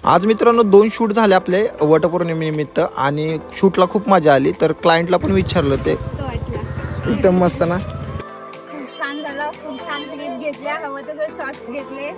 आज मित्रांनो 2 शूट झाले आपले वटपौर्णिमेनिमित्त आणि शूटला खूप मजा आली. तर क्लायंटला पण विचारलं ते एकदम मस्त ना. खूप छान झालं, खूप छान क्लिप घेतल्या, हवं तर शॉर्ट्स घेतले.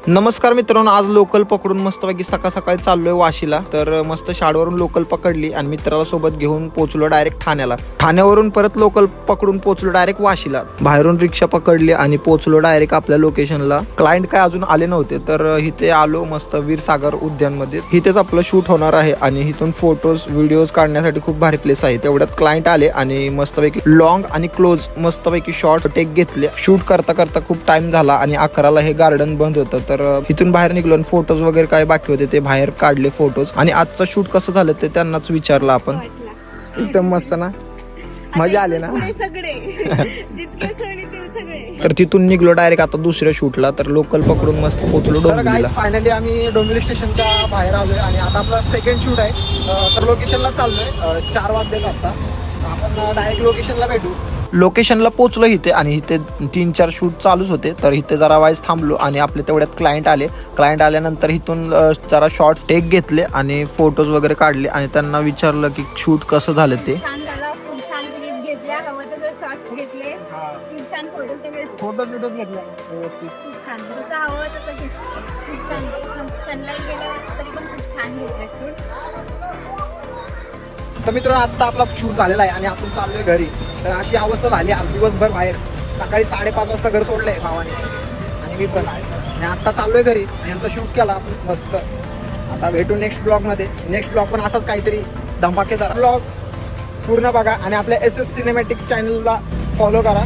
नमस्कार मित्रांनो, आज लोकल पकडून मस्तपैकी सकाळ सकाळी चाललोय वाशीला. तर मस्त शाळेवरून लोकल पकडली आणि मित्राला सोबत घेऊन पोहोचलो डायरेक्ट ठाण्याला. ठाण्यावरून परत लोकल पकडून पोहोचलो डायरेक्ट वाशीला. बाहेरून रिक्षा पकडली आणि पोहोचलो डायरेक्ट आपल्या लोकेशनला. क्लायंट काय अजून आले नव्हते तर इथे आलो मस्त वीरसागर उद्यान मध्ये. इथेच आपलं शूट होणार आहे आणि इथून फोटोज व्हिडिओज काढण्यासाठी खूप भारी प्लेस आहे. तेवढ्यात क्लायंट आले आणि मस्तपैकी लॉंग आणि क्लोज मस्तपैकी शॉर्ट टेक घेतले. शूट करता करता खूप टाइम झाला आणि 11ला हे गार्डन बंद होतं. तर इथून बाहेर निघलो आणि फोटोज वगैरे काय बाकी होते ते बाहेर काढले फोटोज. आणि आजचं शूट कसं झालं ते त्यांनाच विचारलं आपण. एकदम मस्त ना, मजा आली ना. सगळे जितके सण येतील सगळे. तर तिथून निघलो डायरेक्ट आता दुसऱ्या शूटला. तर लोकल पकडून मस्त पोहोचलो डोंबिवलीला. फायनली आम्ही डोंबिवली स्टेशनच्या बाहेर आलोय आणि आता आपला सेकंड शूट आहे. तर लोकेशनला चाललोय. 4 वाजले आता आपण डायरेक्ट लोकेशनला भेटू. लोकेशनला पोहोचलो इथे आणि इथे 3-4 शूट चालूच होते. तर इथे जरा वाईज थांबलो आणि आपले तेवढ्यात क्लायंट आल्यानंतर इथून जरा शॉर्ट्स टेक घेतले आणि फोटोज वगैरे काढले आणि त्यांना विचारलं की शूट कसं झालं ते. छान झालं, खूप छान क्लिप घेतल्या, हवं तर शॉर्ट्स घेतले. खूप छान फोटो घेतला खूप छान, जसं हवं तसं घेतलं. खूप छान सनलाईट गेलं तरी पण खूप छान घेतलं शूट. तर मित्रांनो आता आपला शूट झालेला आहे आणि आपण चाललोय घरी. तर अशी अवस्था झाली आज दिवसभर बाहेर. सकाळी 5:30 वाजता घर सोडलंय भावाने आणि मी पण आणि आता चाललोय घरी. यांचा शूट केला आपण मस्त. आता भेटू नेक्स्ट ब्लॉगमध्ये. नेक्स्ट ब्लॉग पण असाच काहीतरी धमाकेदार ब्लॉग पूर्ण बघा आणि आपल्या SS सिनेमॅटिक चॅनलला फॉलो करा.